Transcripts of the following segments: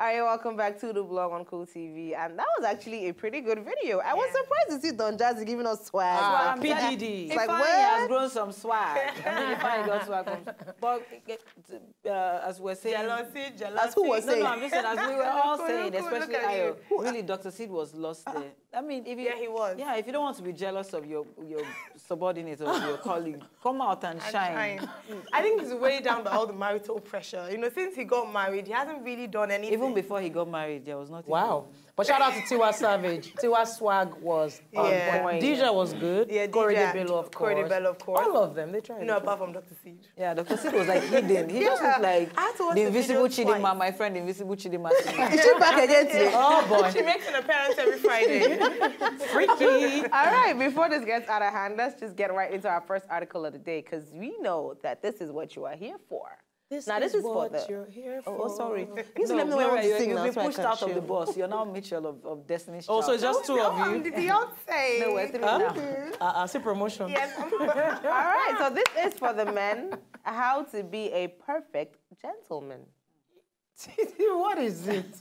All right, welcome back to the vlog on Cool TV, and that was actually a pretty good video. I was surprised to see Don Jazzy giving us swag. PDD. It's like, Ifeanyi has grown some swag. I mean, Ifeanyi got swag from. But as we're saying, jealousy. As who was saying? No, I'm just saying, as we were all saying, especially Ayo, really, Dr. Sid was lost there. I mean, if you, he was. Yeah, if you don't want to be jealous of your subordinate or your colleague, come out and shine. I think he's way down by all the marital pressure. You know, since he got married, he hasn't really done anything. Even before he got married, there was nothing. Wow. But shout out to Tiwa Savage. Tiwa's swag was on point. DJ was good. Yeah, Corey DeBello, of course. Corey DeBello, of course. All of them, they tried. No, apart from Dr. Sid. Yeah, Dr. Sid was like hidden. He just looked like the invisible Chidinma, my friend, the invisible Chidinma. Is she back again today? Oh, boy. She makes an appearance every Friday. Freaky. All right, before this gets out of hand, let's just get right into our first article of the day, because we know that this is what you are here for. This is is for what the... you're here for. Oh, sorry. You let me know when I want to sing you've now, been so I pushed can out of chill. the bus. You're now Mitchell of Destiny's Oh, Child. so it's just two of you? Did you say? No, we're three now. See promotion. Yes. All right, so this is for the men, how to be a perfect gentleman. What is it?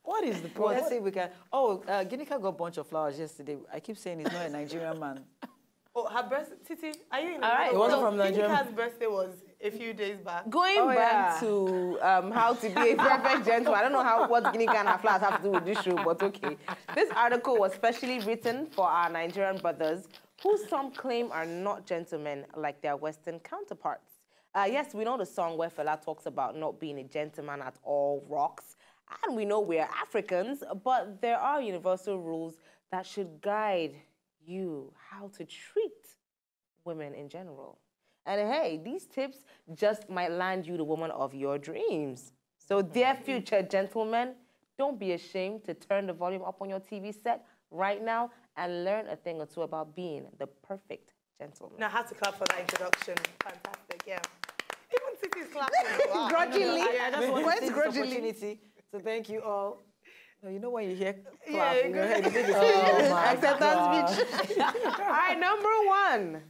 What is the problem? Let's see if we can. Oh, Ginika got a bunch of flowers yesterday. I keep saying he's not a Nigerian man. Oh, her birthday, Titi, are you in the All right, it wasn't from Nigeria. Kinika's birthday was a few days back. Going back to how to be a perfect gentleman. I don't know what Ginika and her flowers have to do with this show, but okay. This article was specially written for our Nigerian brothers, who some claim are not gentlemen like their Western counterparts. Yes, we know the song where Fela talks about not being a gentleman at all rocks, and we know we're Africans, but there are universal rules that should guide you how to treat women in general. And hey, these tips just might land you the woman of your dreams. So dear future gentlemen, don't be ashamed to turn the volume up on your TV set right now and learn a thing or two about being the perfect gentleman. Now, I have to clap for that introduction. Fantastic, yeah. Even Titi's clapping. Wow. Grudgingly. I just want to Where's take this grudgingly? opportunity to thank you all. You know when you hear Yeah, clap in your head, you think it's Oh my Acceptance speech. All right, number one,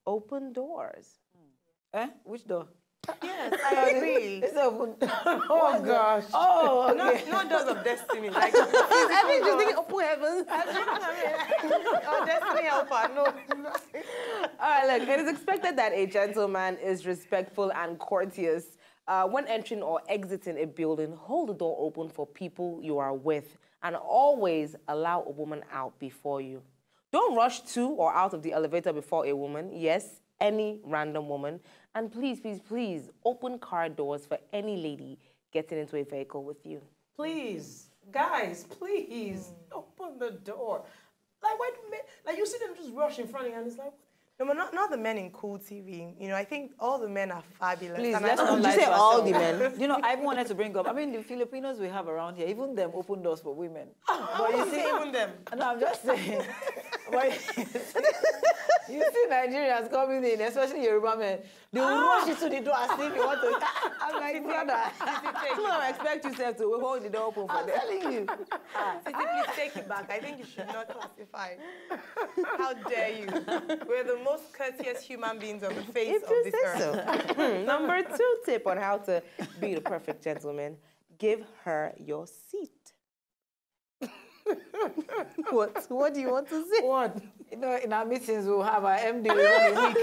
open doors. Eh? Which door? Yes, I agree. It's open. Oh, gosh. Oh, okay. Not doors of destiny. Like, I think she's thinking open heavens. oh, destiny helper. No. All right, look, it is expected that a gentleman is respectful and courteous. When entering or exiting a building, hold the door open for people you are with and always allow a woman out before you. Don't rush to or out of the elevator before a woman. Yes, any random woman. And please, please, please, open car doors for any lady getting into a vehicle with you. Please, guys, please, open the door. Like, why do men, like, you see them just rush in front of you and it's like, No, but not the men in Cool TV. You know, I think all the men are fabulous. Please, and let's I not Did lie you say to all ourselves. the men? You know, I wanted to bring up, I mean, the Filipinos we have around here, even them open doors for women. But you see, even them. No, I'm just saying. But you see Nigerians coming in, especially Yoruba men, they will rush into the door as if you want to. I'm like, brother. Some of them expect yourself to hold the door open for I'm them. telling you. Titi, please take it back. I think you should not classify. How dare you? We're the most courteous human beings on the face of this earth. So. Number two tip on how to be the perfect gentleman, give her your seat. What do you want to say? what? You know, in our meetings, we'll have our MD every week.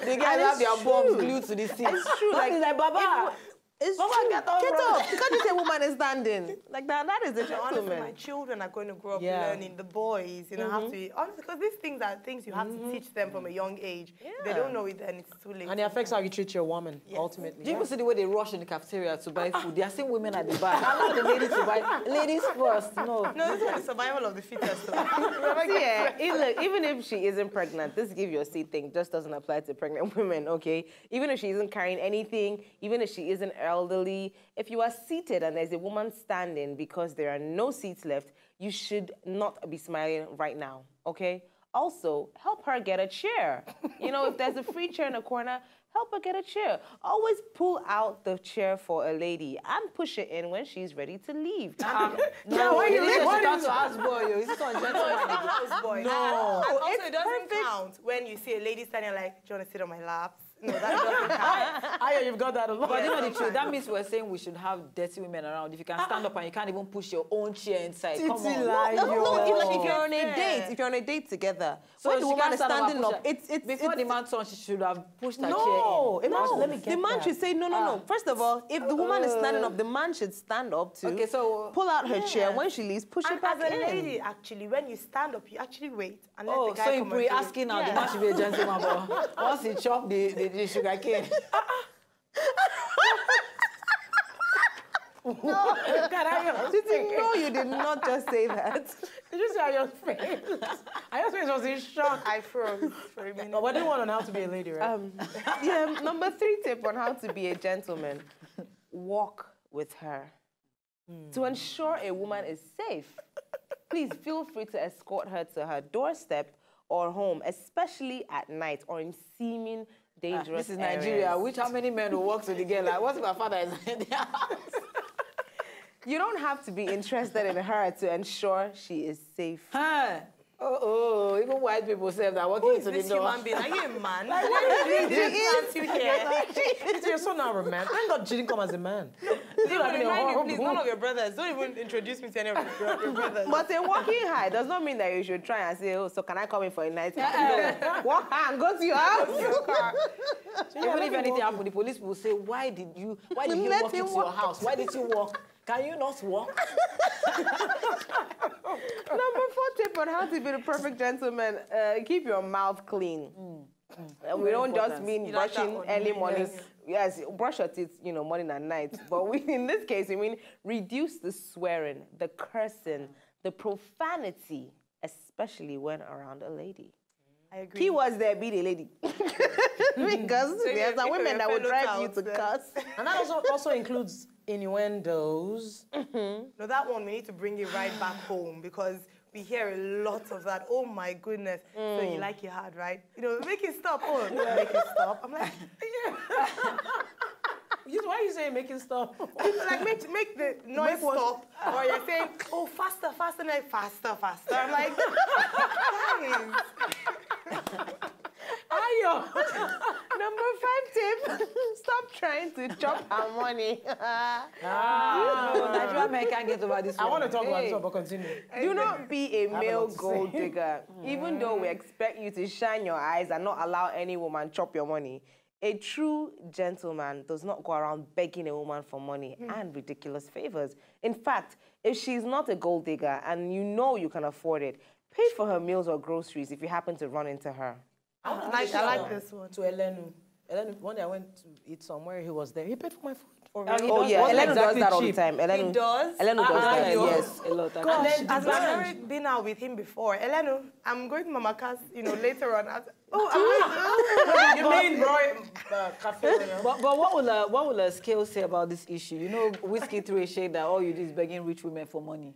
The guys have their bombs glued to the seat. It's true. Like, like Baba. It's Mama, true. get up, Get brother. up. You can't just say woman is standing. Like that is a Honestly, my gentleman. children are going to grow up Yeah. learning. The boys, you know, have to be honest, because these things are things you have to teach them from a young age. If they don't know it, then it's too late. And it affects how you treat your woman, ultimately. Do you even see the way they rush in the cafeteria to buy food? They are seeing women at the back. Allow the ladies to buy. Ladies first. No. No, this is the survival of the fittest. Look, even if she isn't pregnant, this give your seat thing just doesn't apply to pregnant women, okay? Even if she isn't carrying anything, even if she isn't elderly, if you are seated and there's a woman standing because there are no seats left, you should not be smiling right now, okay? Also, help her get a chair. You know, if there's a free chair in the corner, help her get a chair. Always pull out the chair for a lady and push it in when she's ready to leave. No, why you leave? Why What do to ask boy? Is it on gentleman? House boy. No. And also, It's it doesn't perfect. count when you see a lady standing like, do you want to sit on my lap? No, that doesn't count. Ayo, you've got that a lot. But you know the truth, that means we're saying we should have dirty women around. If you can stand up and you can't even push your own chair inside, come on. No, if you're on a date, if you're on a date together, So when the she woman can't is stand up and standing push up, her- it's Before the man turned, she should have pushed her chair in. No, imagine, let me get the man that. should say no. First of all, if the woman is standing up, the man should stand up too. Okay, so pull out her chair. When she leaves, push And it back as a in. lady, actually, when you stand up, you actually wait and let oh, the guy so come you and do pre-asking it. now, the Yeah. man should be a gentleman, but once he chopped the sugar cane. Titi, no, you did not just say that. Did you see Ayo's face? Ayo's face was in shock. I froze for a minute. But we're doing one on how to be a lady, right? Yeah, number 3 tip on how to be a gentleman: walk with her. To ensure a woman is safe, please feel free to escort her to her doorstep or home, especially at night or in seeming dangerous This is Nigeria. areas. How many men will walk to the girl? Like, what if my father is in the house? You don't have to be interested in her to ensure she is safe. Huh? Oh, even white people say that walking Who is into the this door. human being? Are you a man? Why did you here? Titi, you're so now a man. Thank God she didn't come as a man. Please, none of your brothers. Don't even introduce me to any of your brothers. But a walking high does not mean that you should try and say, oh, so can I come in for a night? No. Walk high and go to your house. Even if anything happened, the police will say, why did he Let walk him into your walk. house? Why did you walk? Can you not walk? Number 4 tip on how to be the perfect gentleman: keep your mouth clean. And we don't just mean You like that brushing one? early morning. Yes. Yes, brush your teeth, morning and night. But in this case, we mean reduce the swearing, the cursing, the profanity, especially when around a lady. I agree. Keywords there: be the lady. Because there's some women that will drive you to curse. And that also includes innuendos. No, that one, we need to bring it right back home because we hear a lot of that. Oh my goodness. So you like it hard, right? Make it stop. Oh, make it stop. I'm like, Why are you saying make it stop? like make the noise what? stop. Or you're saying, oh, faster, faster, like faster, faster. I'm like, guys. Ayo! Number 5 tip: stop trying to chop her money. No, Nigerian men can't get over this I want to talk about Hey. this one, but continue. Do not be a have a male lot to say. gold digger. Even though we expect you to shine your eyes and not allow any woman chop your money, a true gentleman does not go around begging a woman for money and ridiculous favors. In fact, if she's not a gold digger and you know you can afford it, pay for her meals or groceries if you happen to run into her. I like this one. To Elenu. Elenu, one day I went to eat somewhere, he was there. He paid for my food. Oh yeah, wasn't Elenu does exactly that all the cheap. time. Elenu does? Elenu does that, Yes, yes. a lot. And Actually. then, as I've already been out with him before, Elenu, I'm going to Mama Cass, later on. You mean, bro, cafe. But what will a scale say about this issue? Whiskey threw a shade that all you do is begging rich women for money.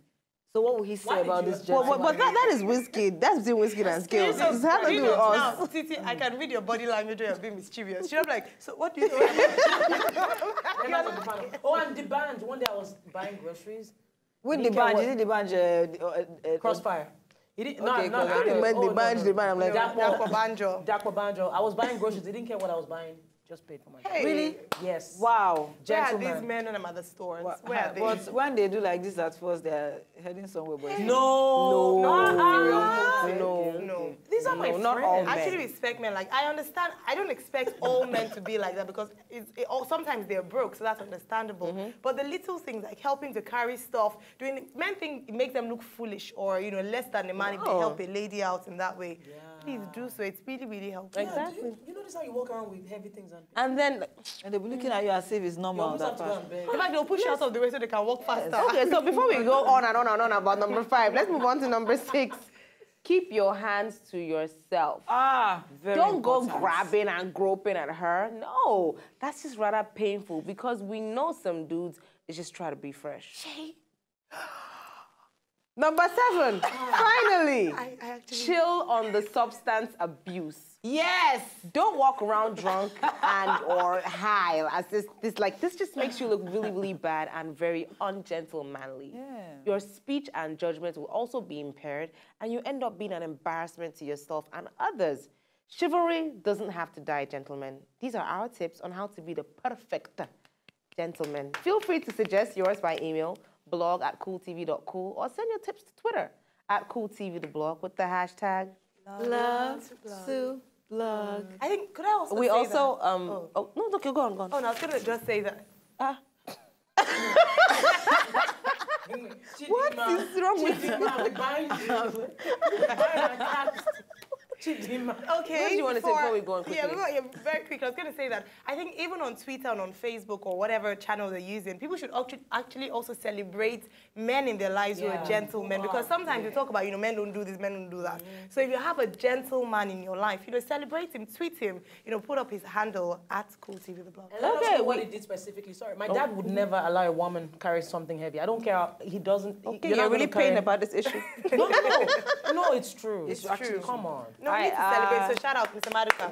So what will he say about this gentleman? But that is whiskey. That's between whiskey and skills. It's how to do with us. Now, Titi, I can read your body language when you're being mischievous. She's like, so what do you know? Oh, and the band. One day I was buying groceries. With He the didn't care band, what- is it the band? Crossfire. He didn't. Okay, No, because I meant the band, the band. I'm like, Dakwa Banjo. Dakwa Banjo. I was buying groceries. He didn't care what I was buying. Just paid for my. Hey. Really? Yes. Wow. Where are Gentleman. these men when I'm at the stores? Where are they? But when they do like this at first, they're heading somewhere. But No. No. These are my not friends. all I men. actually respect men. Like, I understand. I don't expect all men to be like that because sometimes they're broke, so that's understandable. But the little things like helping to carry stuff, men think it makes them look foolish or less than a man if they help a lady out in that way. Please do so. It's really, really helpful. Exactly. You notice how you walk around with heavy things and And then, and they'll be looking at you as if it's you normal. almost have That to go part. and beg. In fact, they'll push you out of the way so they can walk faster. okay, so before we go on and on and on about number 5, let's move on to number 6. Keep your hands to yourself. Very Don't go important. grabbing and groping at her. No, that's just rather painful because we know some dudes, they just try to be fresh. Number 7, finally, I actually... chill on the substance abuse. Yes. Don't walk around drunk and or high as this just makes you look really, really bad and very ungentlemanly. Yeah. Your speech and judgment will also be impaired and you end up being an embarrassment to yourself and others. Chivalry doesn't have to die, gentlemen. These are our tips on how to be the perfect gentleman. Feel free to suggest yours by email, blog@cooltv.cool, or send your tips to Twitter @cooltvtheblog with the hashtag Love to blog. I think, could I also we say also that? oh no, okay, go on. Oh, no, I was going to just say that. What is wrong with you? Chidima. Okay. What do you want to say before we go on quickly? Yeah, very quick. I was going to say that I think even on Twitter and on Facebook or whatever channel they're using, people should actually also celebrate men in their lives who are gentlemen, because sometimes you talk about, men don't do this, men don't do that. So if you have a gentleman in your life, celebrate him, tweet him, put up his handle @CoolTVTheblog. And let us know what he did specifically. Sorry, my dad would never allow a woman carry something heavy. I don't care how he doesn't. Okay, you're you're not really gonna carry- pained about this issue. No, it's true. It's actually, true. come on. No, we need to celebrate. So shout out, Mr. Maduka.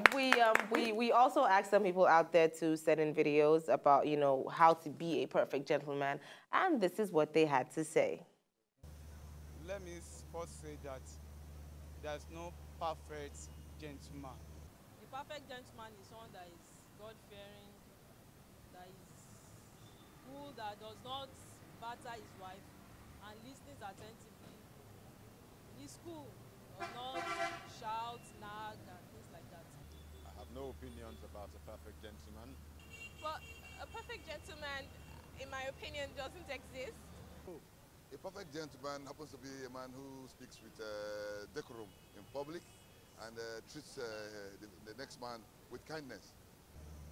We also asked some people out there to send in videos about, how to be a perfect gentleman, and this is what they had to say. Let me first say that there's no perfect gentleman. A perfect gentleman is someone that is God-fearing, that is cool, that does not batter his wife, and listens attentively. He's cool, does not shout, nag, and things like that. I have no opinions about a perfect gentleman. But a perfect gentleman, in my opinion, doesn't exist. A perfect gentleman happens to be a man who speaks with decorum in public and treats the next man with kindness.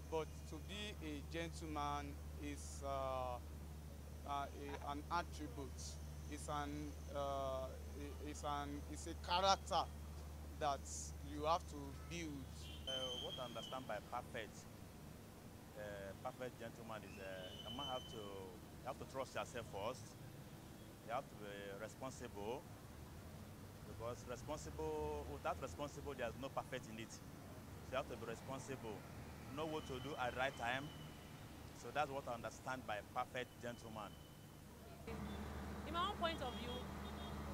But to be a gentleman is an attribute. It's a character that you have to build. What I understand by perfect gentleman is a man you have to trust yourself first. You have to be responsible, because without responsible, there's no perfect in it. So you have to be responsible, know what to do at the right time. So that's what I understand by perfect gentleman. In my own point of view,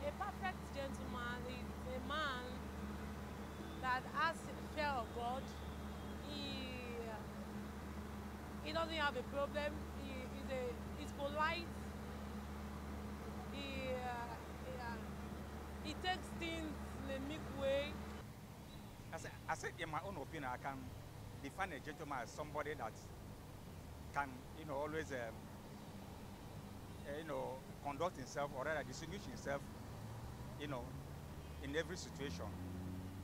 a perfect gentleman is a man that has fear of God. He doesn't have a problem. He's polite. He takes things in a meek way. I said, in my own opinion, I can define a gentleman as somebody that can, always, conduct himself, or rather distinguish himself, in every situation.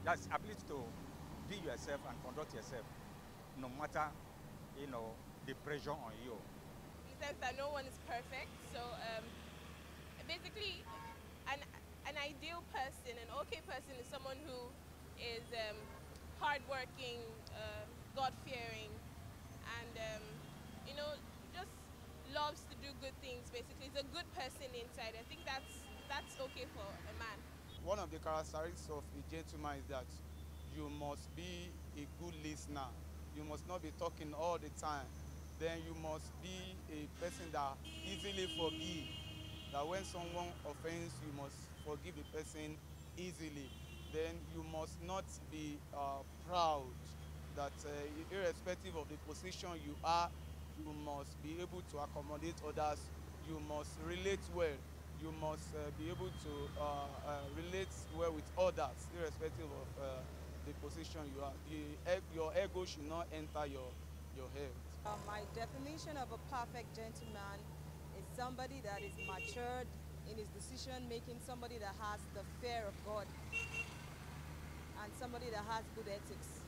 That's ability to be yourself and conduct yourself, no matter, the pressure on you. In the sense that no one is perfect, so basically, an ideal person, an okay person, is someone who is hardworking, God-fearing, and just loves to do good things. Basically, he's a good person inside. I think that's okay for a man. One of the characteristics of a gentleman is that you must be a good listener. You must not be talking all the time. Then you must be a person that easily forgive. That when someone offends, you must forgive the person easily. Then you must not be proud. That irrespective of the position you are, you must be able to accommodate others. You must relate well. You must be able to relate well with others, irrespective of the position you are. Your ego should not enter your head. My definition of a perfect gentleman is somebody that is matured in his decision making, somebody that has the fear of God, and somebody that has good ethics.